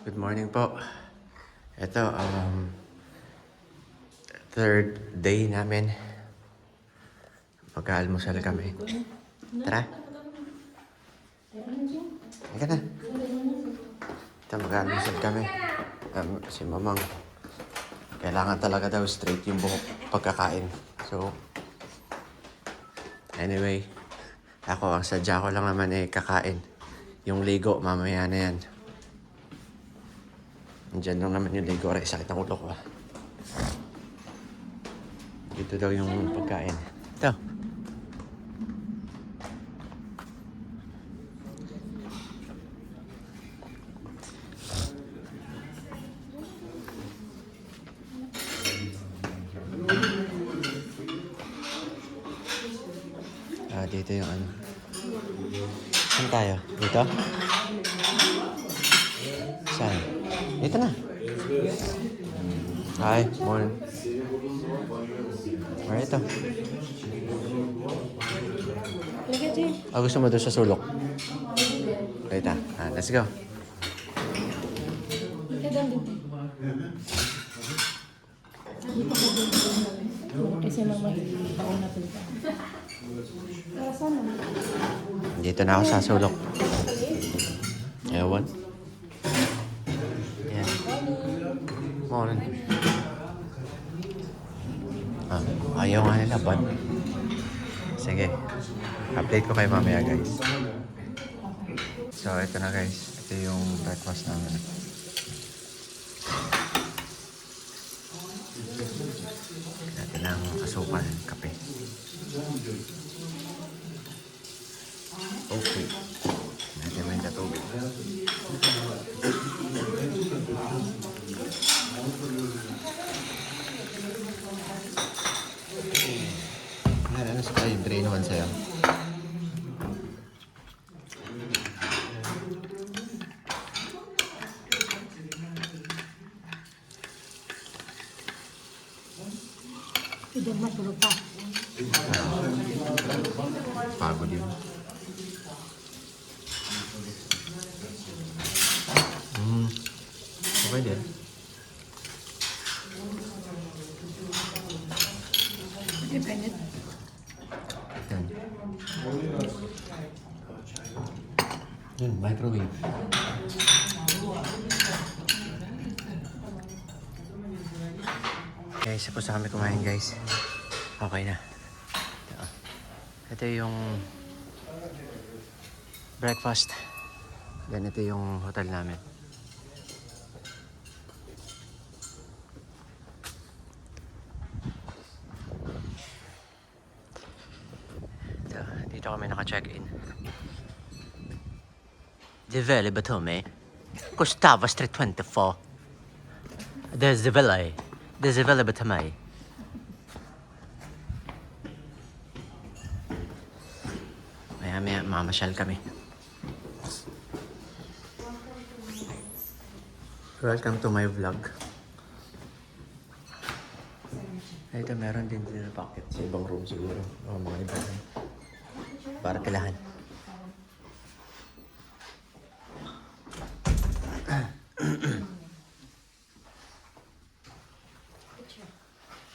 Good morning po. Ito, third day namin. Mag-aalmusal kami. Tara. Halika na. Ito, mag-aalmusal kami. Si Mamang, kailangan talaga daw straight yung buhok pagkakain. So, anyway, ako, ang sadya ko lang naman kakain. Yung ligo, mamaya na yan. Diyan lang naman yung ligo. Aray, sakit ang ulo ko. Dito daw yung pagkain. Ito. Dito yung ano. Saan tayo? Dito? Saan? Dito na. Hi, morning. Alright, ito. Gusto mo doon sa sulok? Right, let's go. Kasi mamahili ako na punta. Dito na ako sa sulok. Ewan. Yan. Morning. Ayaw nga nila, bud. Sige. Update ko kayo mamaya, guys. So, ito na, guys. Ito yung breakfast namin. Natin ang asukal, kape. Okay. Natin mo yung katubig. Ano sa kayo? 3-in-1 sa'yo. Hindi matulog pa. Pagod yun. Okay din. Depende. Yan. Yun, microwave. Okay, suppose na kami kumain, guys. Okay na. Ito yung breakfast. Then ito yung hotel namin. Dito kami naka-check-in. The Valley Batumi. Gustavo Street 24. There's the Valley. There's the Valley Batumi. Maya mamasyal kami. Welcome to my vlog. Ito meron din dito pocket sa ibang room siguro. O mga iba. Para kilahan.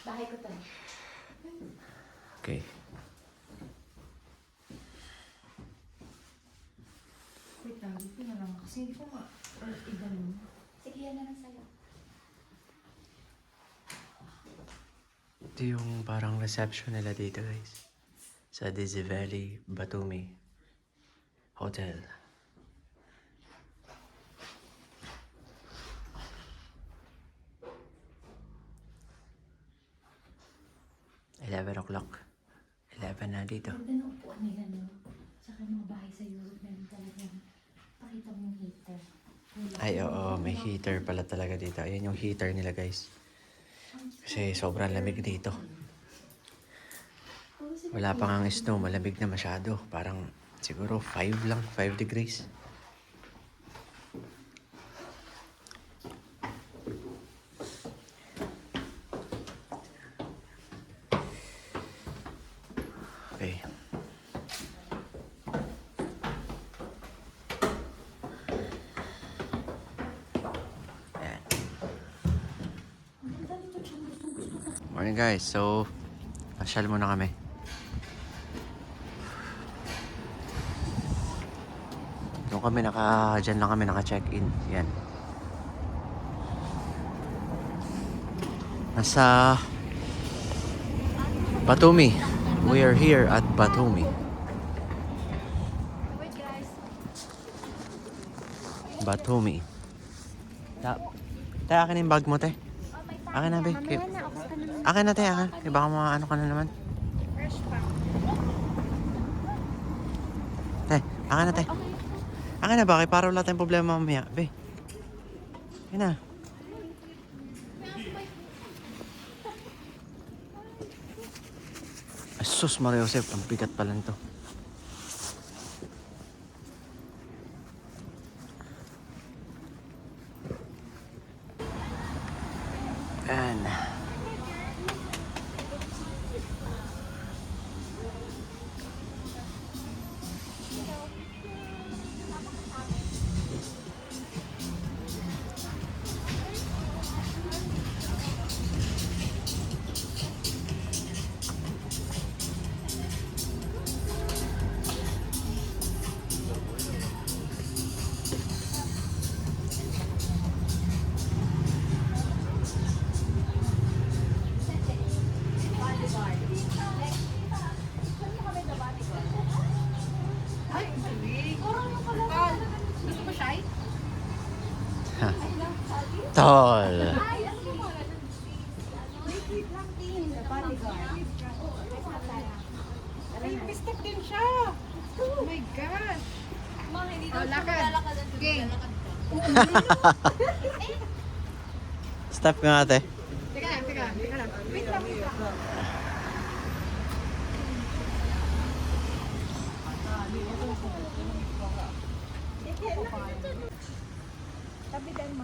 Bahay ko to. Okay. Wait lang, dito na lang. Kasi hindi ko iba mo. Sige, yan na lang sa'yo. Ito yung parang reception nila dito, guys. Sa Dizzy Valley Batumi Hotel. o'clock. 11 na dito. Ganda ng upuan nila, no? Saka mga bahay sa Europe, meron talagang pakita mo yung heater. Ay, oo. May heater pala talaga dito. Ayan yung heater nila, guys. Kasi sobrang lamig dito. Wala pa nga snow. Malamig na masyado. Parang siguro 5 lang. 5 degrees. Okay. Morning guys, so pasyal muna kami. Doon kami dyan lang kami naka-check-in. Yan. Nasa Batumi. We are here at Batumi. Batumi. Te, akin yung bag mo, te. Akin na, be. Akin na, te. Akin. Di baka ano ka na naman. Te, akin na, te. Akin na, bakit? Para wala tayong problema mamaya. Be. Akin na. Sus, Maria Josep. Ang bigat pala nito. And tol. Pistok din siya. Oh my God. Lakad. Game. Stop nga, ate. Teka lang. Wait lang. Tabi mo.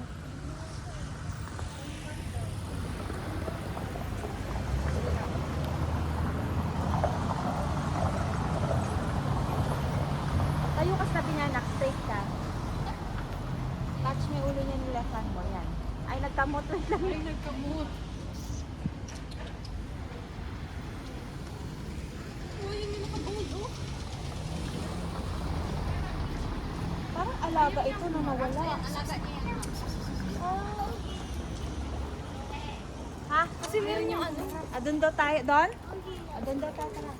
Tayo ka sabi niya, straight ka. Touch mo yung ulo niya ng left hand mo. Yan. Ay, nagkamot lang. Ay, nagkamot. Uy, hindi nakabuhod, oh. Parang alaga ito na nawala. Alaga niya. Ha? Kasi meron yung ano. Doon daw tayo. Doon? Doon daw tayo. Tara.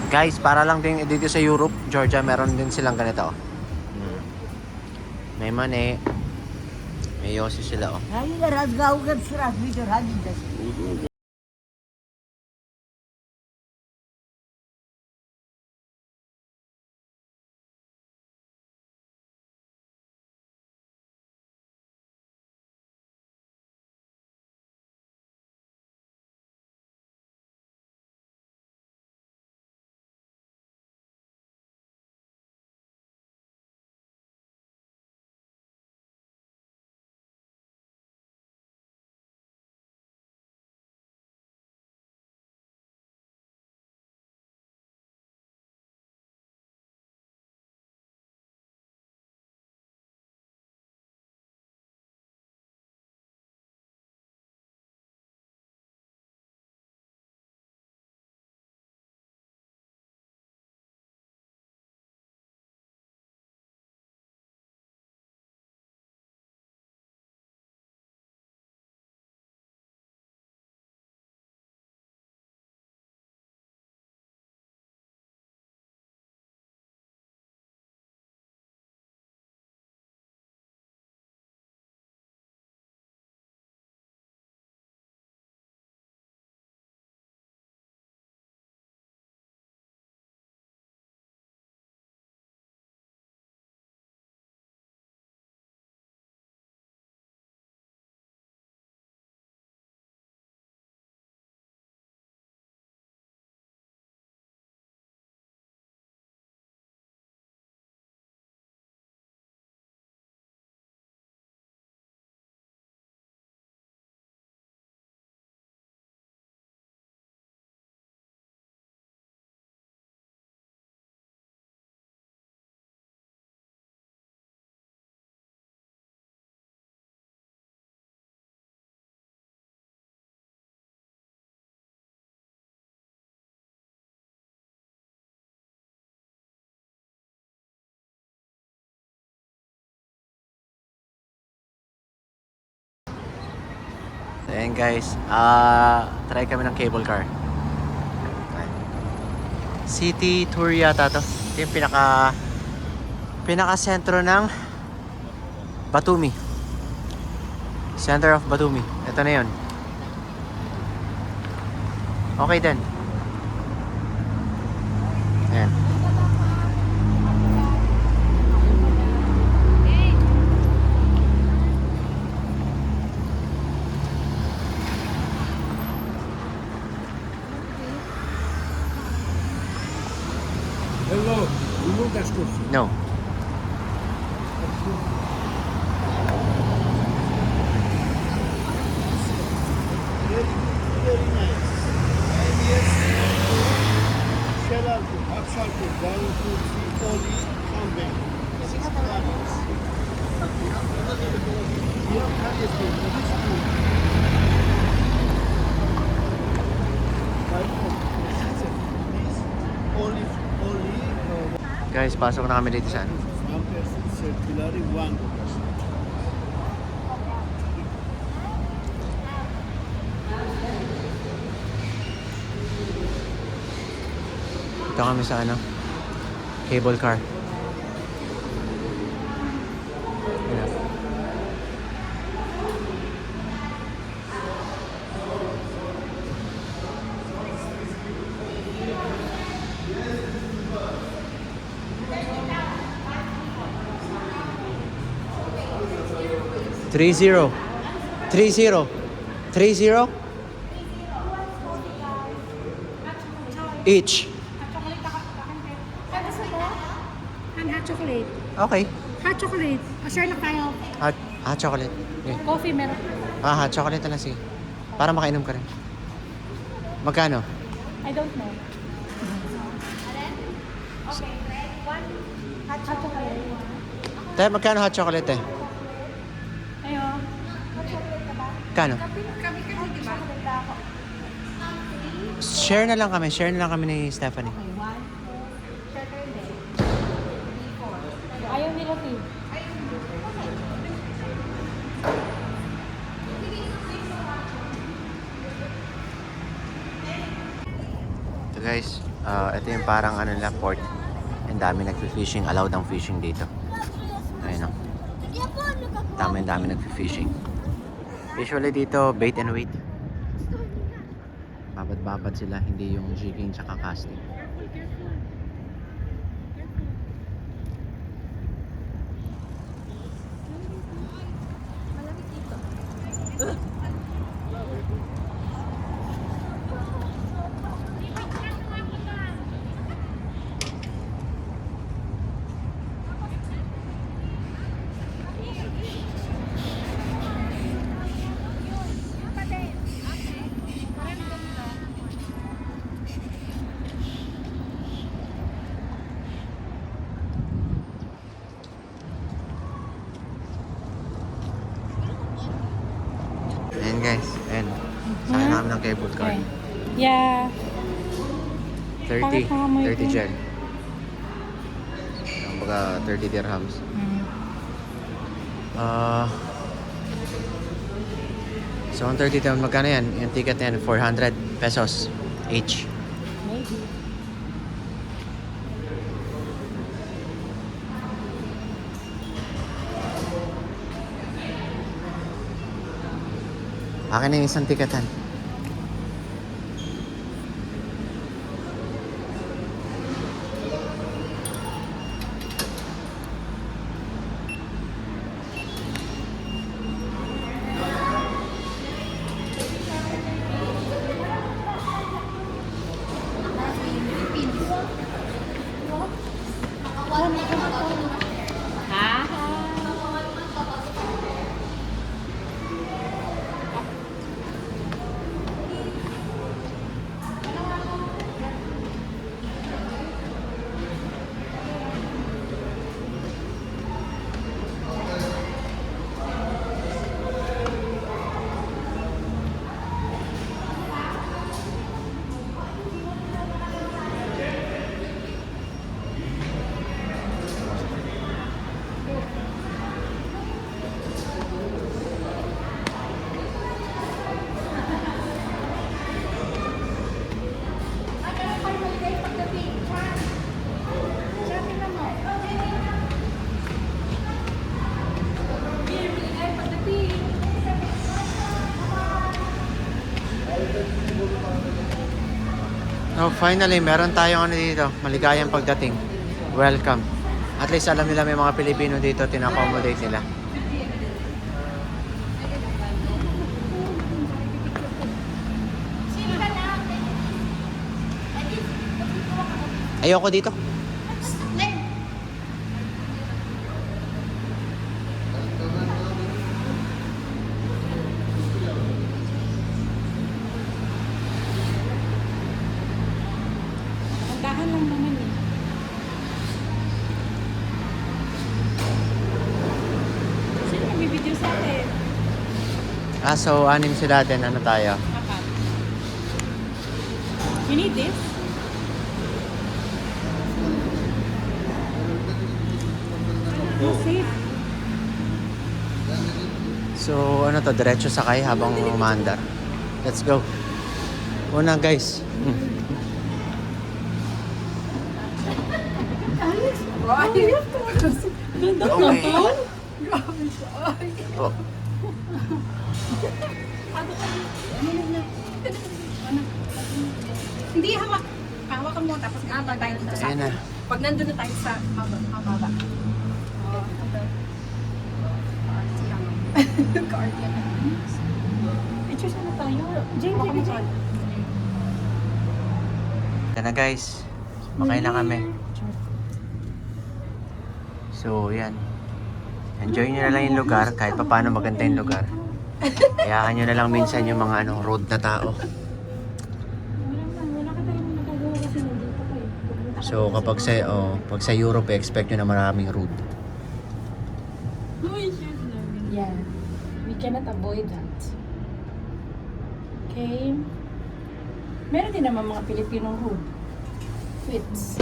Guys, para lang din dito sa Europe, Georgia, meron din silang ganito. May mani. May yosi sila, oh. Hayır, razgavu kad sraz, video radin da. Ayan guys, try kami ng cable car. Ayan. City tour yata to. Ito yung pinaka sentro ng Batumi. Center of Batumi. Ito na yun. Okay din. Ayan. Hello, remove that stuff. No. Very nice. Şelaltı, Akşarkı, Darülfünun, Oli, Kamben. Guys, pasok na kami dito sa ano. Circulary one. Dito kami sa ano, cable car. Ayan. Three zero. Each. Ano sa mo? Hot chocolate. Okay. Hot chocolate. Share na tayo. Hot chocolate. Okay. Coffee meron. Hot chocolate na lang sige. Para makainom ka rin. Magkano? I don't know. Hot chocolate. Tayo, magkano hot chocolate eh? Ayun. Kano? Kami, di ba? Share na lang kami ni Stephanie. Ayaw nila tea. So guys, ito yung parang ano nila, port. Ang dami nagfi-fishing, allowed ang fishing dito. Ayun o. Dami nagfi-fishing. Usually dito, bait and wait. Babad-babad sila, hindi yung jigging tsaka casting. Ayan guys, ayan. Sakay namin ng cable car. Yeah. 30 Bakit nakamoy 30 ko? gel. Kumbaga 30 dirhams. So ang 30 dirhams, magkano yan? Yung ticket na yan, 400 pesos each. Maybe. Akin na yung isang tiketan. So finally, meron tayong ano dito, maligayang pagdating. Welcome. At least alam nila may mga Pilipino dito, tina-accommodate nila. Ayoko dito. Tandahan lang naman eh. Sino magbibideo sa atin? So 6 sila din. Ano tayo? Apat. You need this? Safe. So ano to, diretso sakay habang umaandar. Let's go. Una guys. Okay. Oh. Hindi, hawak. Hawakan mo, tapos tayo dito sa Ayan na. Pag nandun na tayo sa mababa. Guardian. Picture sana tayo. Jane, Jane. Yan na guys. Makain na kami. So yan. Enjoy nyo na lang yung lugar kahit pa paano maganda yung lugar. Hayaan nyo na lang minsan yung mga road na tao. Wala ka tayong magagawa kasi nandito kayo. So kapag pag sa Europe, expect nyo na maraming road. Yeah. We cannot avoid that. Okay. Meron din naman mga Pilipinong road. Fits.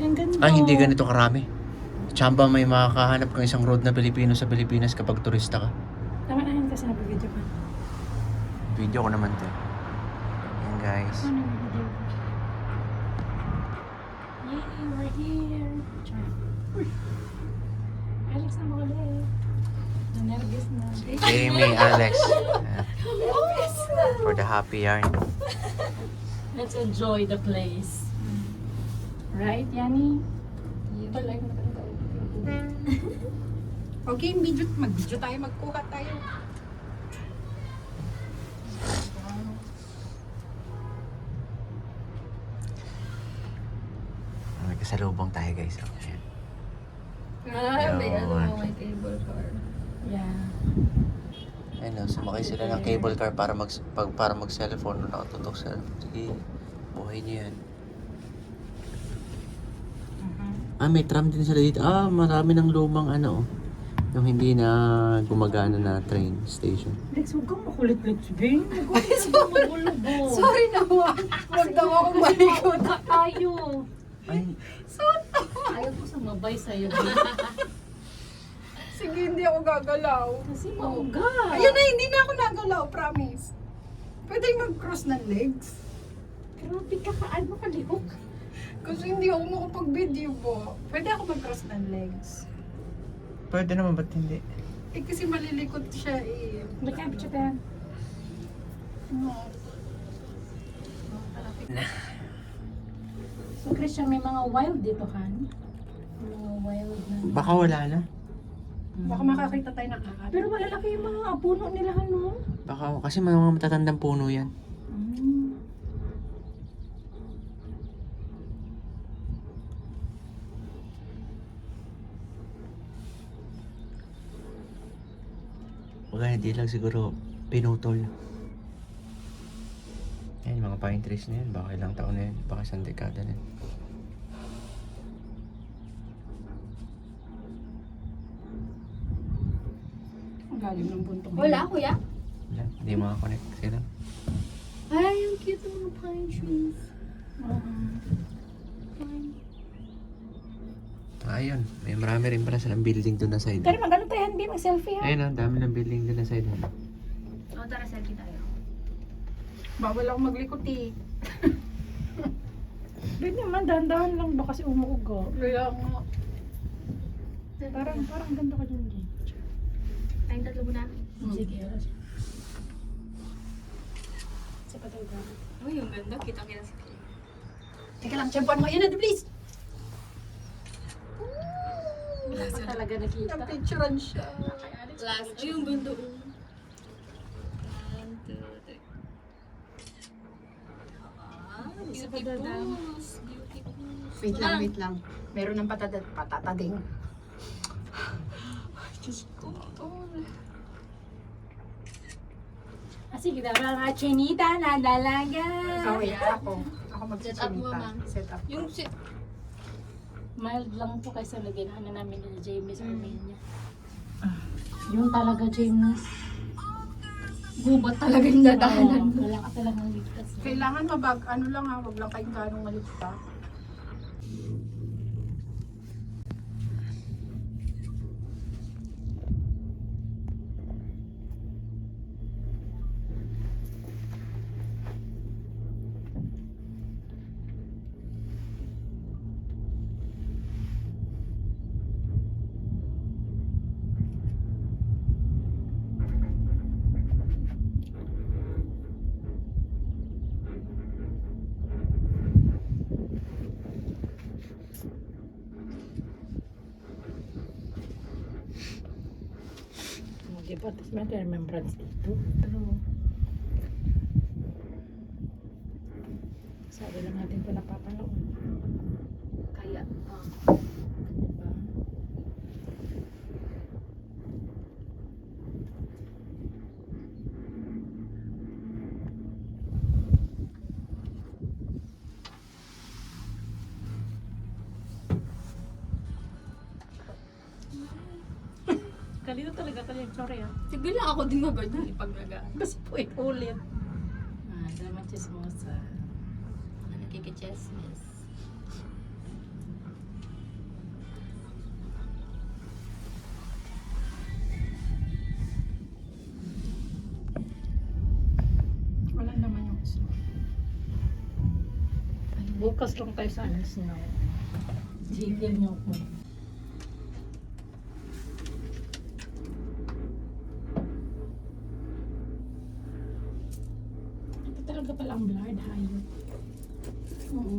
Ang ganda. Hindi ganito karami. Tsamba may makakahanap kang isang road na Pilipino sa Pilipinas kapag turista ka. Tama na yun kasi nabibideo ka. Video ko naman to. Yan guys. Ano yung video? Yay, we're here. Char. Uy. Alex na makulit. Nervous na. Jamie, Alex. For the happy yarn. Let's enjoy the place. Right, Yanni? Palay mo na okay, mag-video tayo, magkuha tayo. May kasalubong tayo guys. Ayan. May Yun. may cable car. Yeah. Ayun, sumakay sila ng cable car para para mag-cellphone nung nakatutok sa... Sige, buhay niyo yan. May tram din sila dito. Marami ng lumang yung hindi na gumagana na train station. Lex, huwag kang makulit-lit, Bing. Huwag kang magulog. Sorry naman. Huwag daw ako malikot. Tayo. Ay, Ayaw ko sumabay sa'yo. Sige, hindi ako gagalaw. Kasi mauga. Ayun na, hindi na ako nagalaw, promise. Pwede mag-cross ng legs. Grabe ka, paano ka lihok? Kasi hindi ako makapag-video po. Pwede ako mag-cross ng legs. pwede naman, ba't hindi? Kasi malilikot siya eh. Magkabit siya tayo. No. So, Christian, may mga wild dito, Han? Mga wild na... Baka wala na. Baka makakita tayo ng akap. Pero malalaki yung mga puno nila, Han, no? Baka, kasi may mga matatandang puno yan. Wala, hindi lang siguro pinutol. Yan, yung mga pine trees na yan. Baka ilang taon na yan. Baka isang dekada na yan. Ang galing ng buntong. Wala, kuya? Wala, hindi makakonect sila. Ay, ang cute ng mga pine trees. Ayun, may marami rin pala silang building doon na side. Pero magano tayo, hindi mag-selfie, ha? Ayun, ang dami ng building doon na side. O, tara, selfie tayo. Bawal ako maglikot, eh. Pwede naman, dahan-dahan lang ba kasi umuuga. Kaya nga. Parang ganda ka dyan, Jane. Tayong tatlo muna. Sige. Sa patay ka. Uy, yung ganda. Kitang-kita si Kay. Teka lang, tiyempoan mo. Yan na, please. Wala pa talaga nakita. Yung picturean siya. Last. Ay, yung ganda. 1, 2, 3. Isa pa dadam. Wait lang. Meron ng patatading. Ay, Diyos ko. Sige na, mga chinita na dalaga. Okay, ako. Ako Set up mo, magsisinita. ma'am. Set up. Yung sit. Mild lang po kaysa lagyan na namin ni Jamie sa niya. Yung talaga, Jamie. Gubat talaga yung dadahanan mo. Wala ka talagang ligtas. Kailangan ano lang ha, wag lang kayong ganong maligta. Diba, tapos may remembrance dito. Sabi lang natin ito napapanood. Kaya, Diba? Kalito talaga kali yung sorry ah. sige lang ako din maganyan pag nagaan. Kasi po ulit. Ah, salamat chismosa. Nakikichismis. Wala naman yung gusto. Bukas lang tayo sa alis na. Jigil niyo ko. Ito talaga palang blurred hayop. Oo.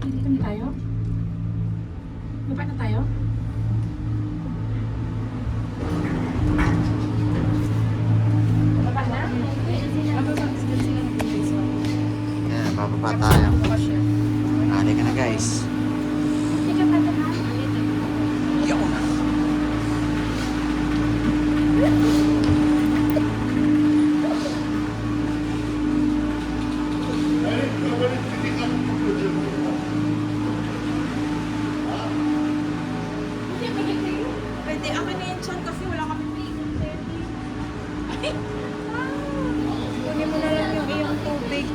Dito na tayo? Baba na tayo? Baba na? Yan, bababa tayo. Halika na guys. Sige pa na. Yo! Pwede, akin na yung chan kasi wala kami payment. Kunin mo na lang yung iyong tubig.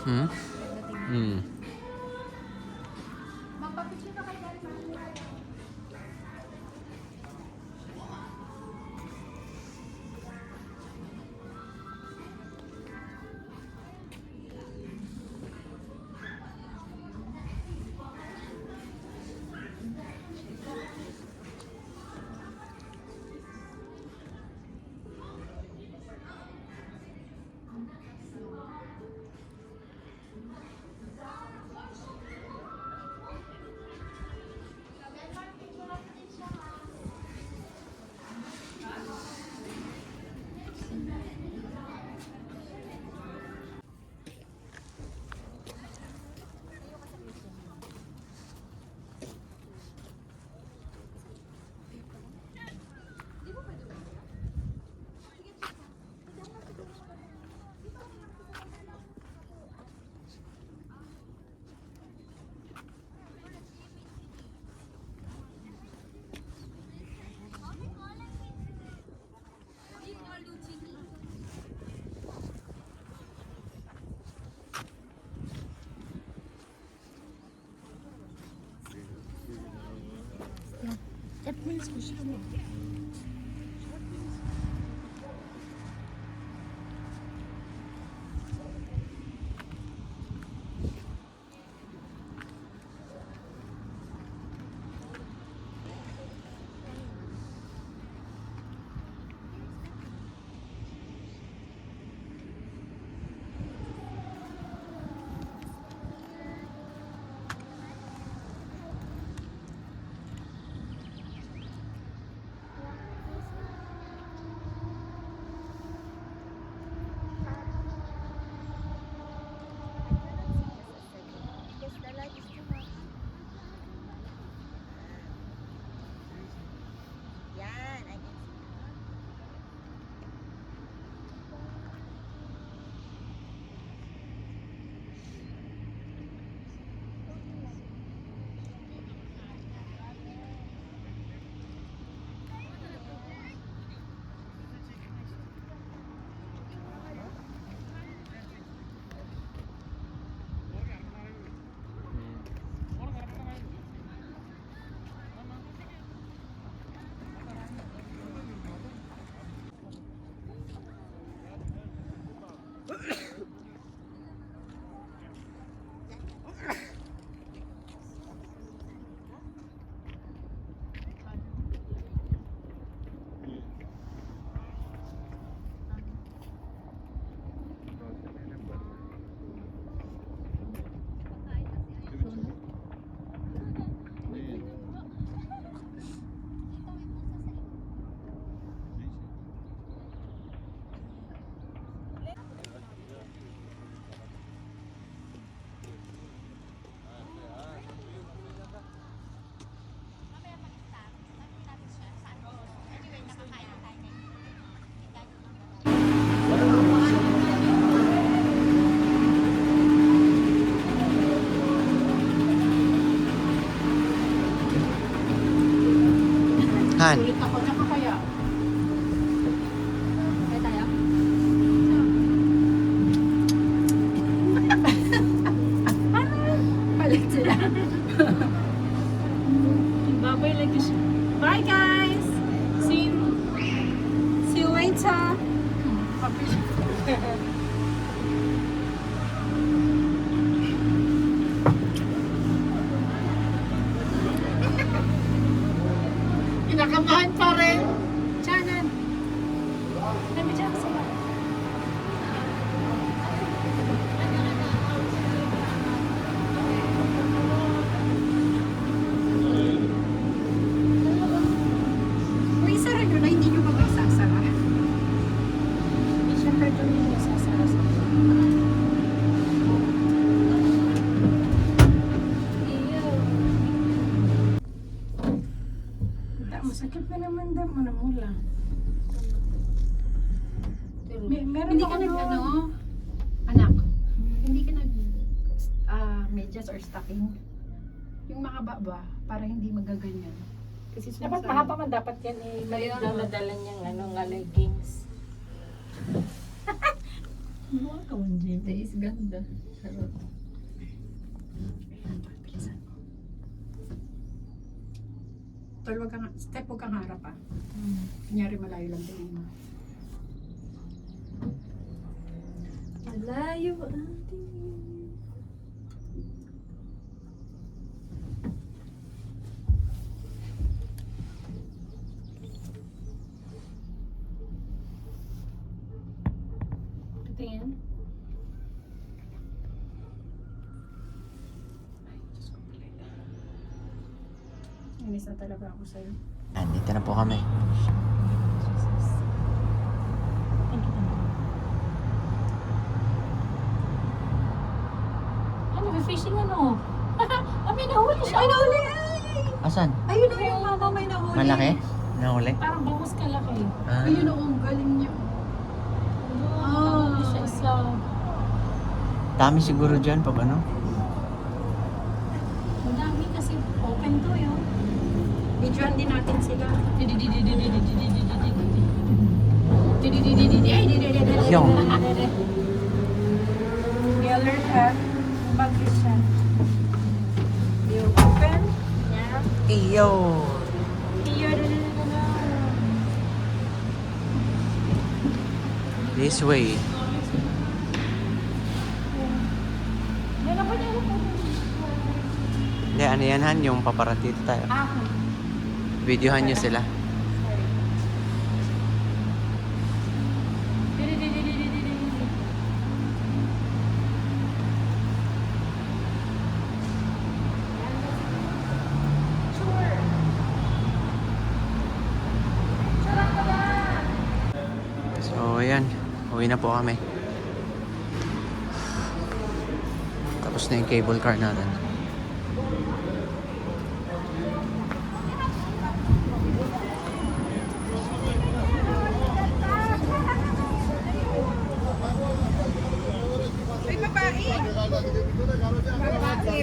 Hmm? Hmm. Han. Ulit ako, tsaka kaya. Kaya tayo? Palit sila. Babay lagi siya. Bye guys! See you later! Kinakabahan pa rin. Chanan! Nabidya ko sila. Kung isara nyo na, hindi nyo ba magsasara? Siyempre doon yung sasara. Pakiramdam mo na mula. Meron Hindi ako ka nag, doon. ano, anak, Hindi ka nag medyas or stocking. Yung mahaba ba? Para hindi magaganyan. Kasi dapat mahaba man dapat yan eh. Dala-dala niyang ano, nga leggings. Mukha ka man, Jim. Is ganda. Tol, wag kang, step, huwag kang harap ah. Kunyari malayo lang tingin mo. Malayo ate. Tingin. Inis na talaga ako sa'yo. Andito na po kami. Ano, fishing ano? May nahuli siya. May nahuli! Asan? Ayun na yung mama may nahuli. Malaki? Nahuli? Parang bangus kalaki. Ah, Ayun na ang galing niya. Nahuli siya isa. dami siguro dyan pag ano. Ang dami kasi open to yun. Videoan din natin sila. Yung. Yeller ka. Bagay siya. You open. Yeah. Iyo! This way. Hindi, ano yan Han? Yung paparatito tayo. Videohan nyo sila. So, ayan. Uwi na po kami. Tapos na yung cable car natin.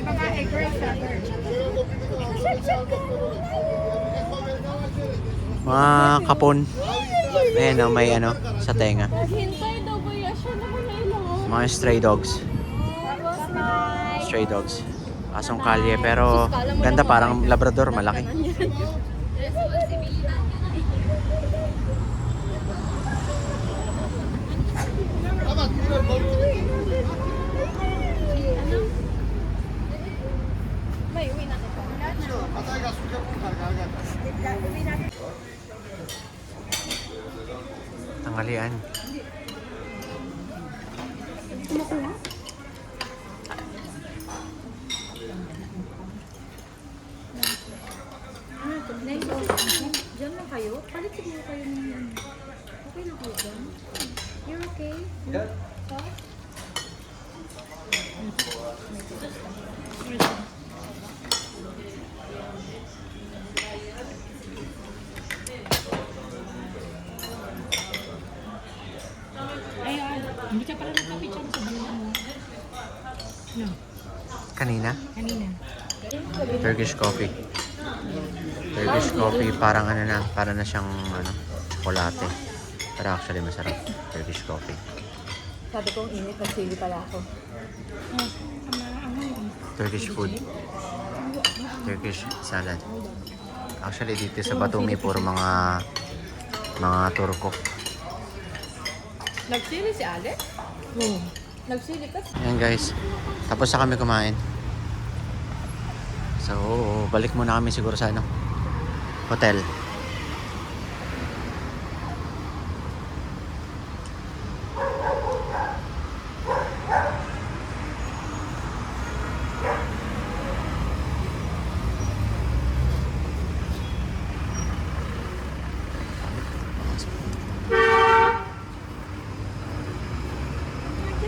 Babae, girl seller. Mga kapon. Ayan o, may ano, sa tenga. Hintay daw ba yan? Siya naman na ilang. Mga stray dogs. Stray dogs. Asong kalye, pero ganda, parang labrador, malaki. May uwi na kita. Tanghalian. Diyan lang kayo? Palit siguro kayo ng... Okay na kayo dyan? You're okay? Hindi ka pala nagpapicture sa banana mo. Kanina? Kanina. Turkish coffee. Turkish coffee, parang ano na, para na siyang ano, tsokolate. Pero actually masarap. Turkish coffee. Sabi ko, init. Nagsili pala ako. Turkish food. Turkish salad. Actually dito sa Batumi puro mga Turko. Nagsili si Alex? Nagsili ka? Ayan guys, tapos na kami kumain. So, balik muna kami siguro sa ano, hotel.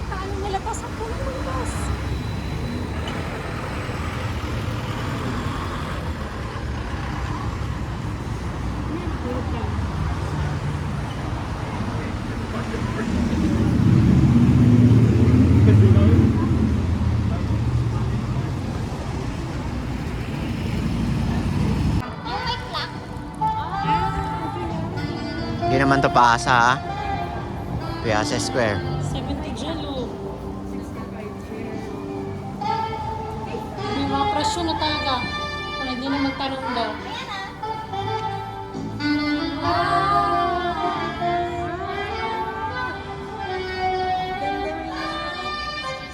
Paano nalapas ako ng mga bus? Hindi naman to paasa ha. Piazza Square. 70 jello. May mga presyo na talaga. Kung hindi na magtanong daw.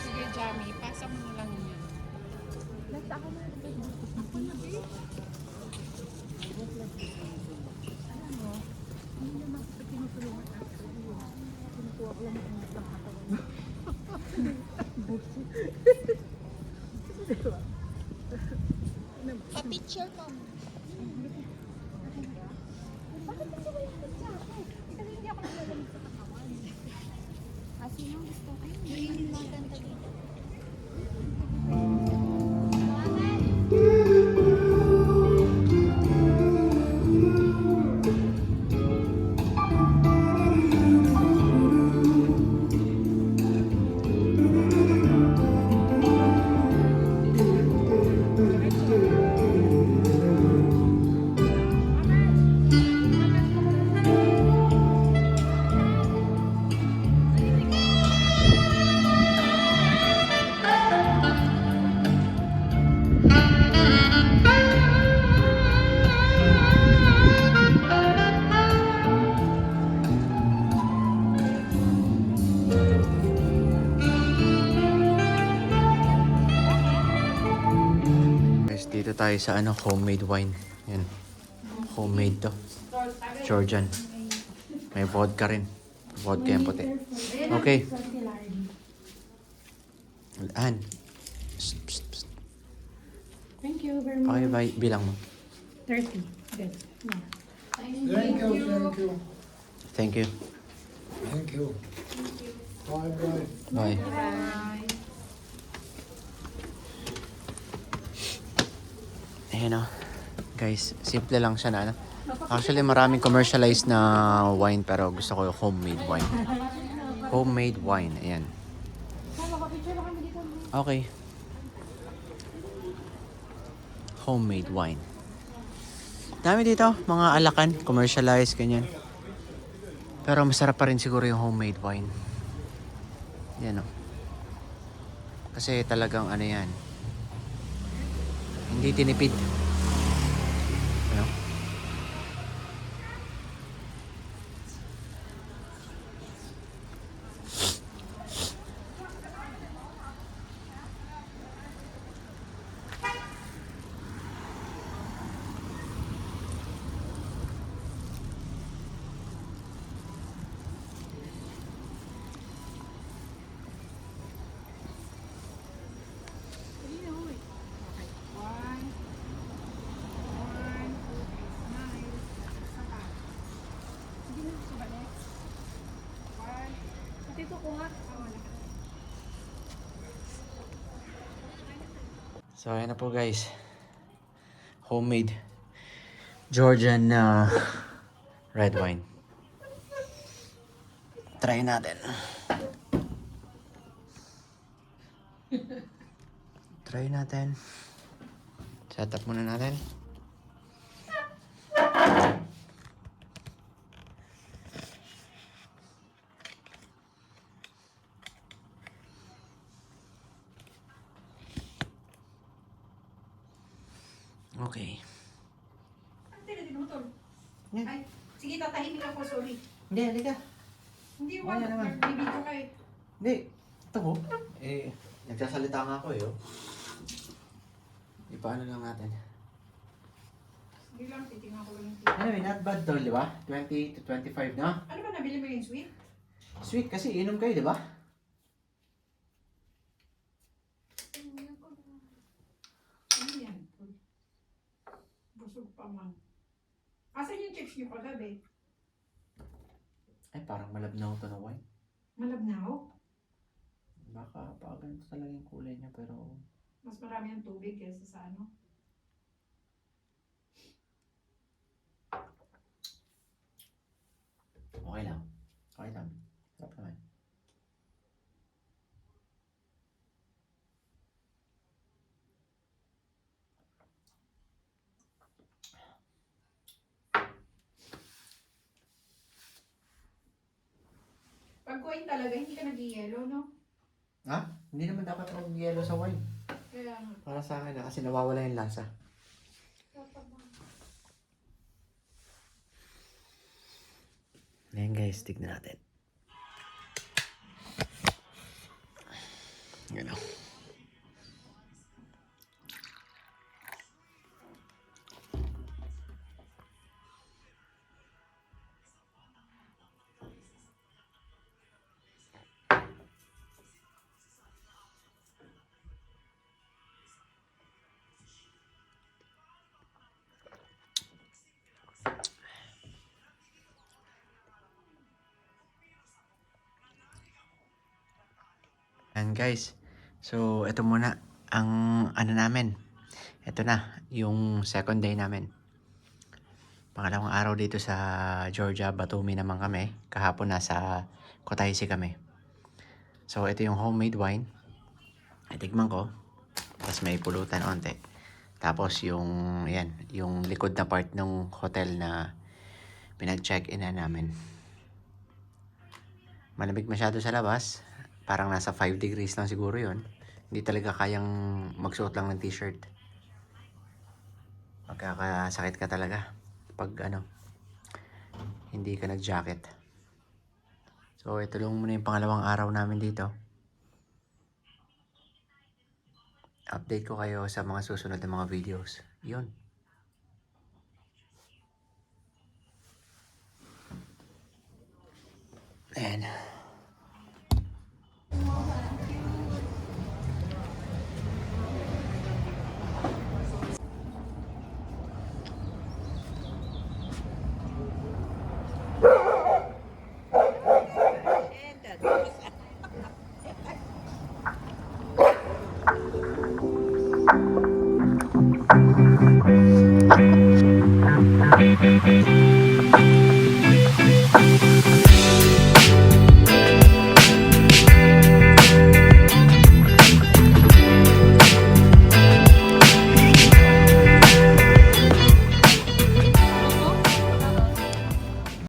Sige, Jamie, pasa mo na lang yan. Guys, dito tayo sa ano, homemade wine. Yan. Homemade to. Georgian. May vodka rin. Vodka yung puti. Okay. An. Psst, psst, psst. Thank you very much. Okay, bye. Bilang mo. 30. Good. Yeah. Thank you, thank you. Thank you. Thank you. Bye bye. Bye. Ayan o. Guys, simple lang siya na ano. Actually, maraming commercialized na wine pero gusto ko yung homemade wine. Homemade wine. Ayan. Okay. Homemade wine. Dami dito. Mga alakan. Commercialized. Ganyan. Pero masarap pa rin siguro yung homemade wine. Yan o. Kasi talagang ano yan. Hindi tinipid. Ano? So, ayan na po guys. Homemade Georgian red wine. Try natin. Try natin. Set up muna natin. Okay. Ay, sige, tatahimik ako, sorry. Hindi, halika. Hindi, Wala wag. naman. Nagbibideo ka eh. Hindi. Ito ko. Eh, nagsasalita nga ako eh. Oh. Ipaano lang natin. Sige lang, titingnan ko lang yung tip. Anyway, not bad to, di ba? 20 to 25 na. Ano ba, nabili mo yung sweet? Sweet kasi inom kayo, di ba? Ano yan? Busog pa man. Asan yung chips niyo kagabi? Ay, parang malabnaw to na wine. Malabnaw? Baka pa ganito talaga yung kulay niya, pero... Mas marami ang tubig kaysa sa ano? Okay lang. Okay lang. Sarap naman. Pag wine talaga, hindi ka nag-yellow, no? Ha? Hindi naman dapat ako yellow sa wine. Kaya nga. Para sa akin kasi nawawala yung lasa. Ayan guys, tignan natin. Yan o. And guys, so ito muna ang ano namin. Ito na, yung second day namin. Pangalawang araw dito sa Georgia, Batumi naman kami. Kahapon nasa Kutaisi kami. So ito yung homemade wine. Itikman ko. Tapos may pulutan onte. Tapos yung, yan, yung likod na part ng hotel na pinag-check-in na namin. Malamig masyado sa labas. Parang nasa 5 degrees lang siguro yun. Hindi talaga kayang magsuot lang ng t-shirt. Magkakasakit ka talaga pag ano, hindi ka nag-jacket. So ito lang muna yung pangalawang araw namin dito. Update ko kayo sa mga susunod na mga videos. Yun. And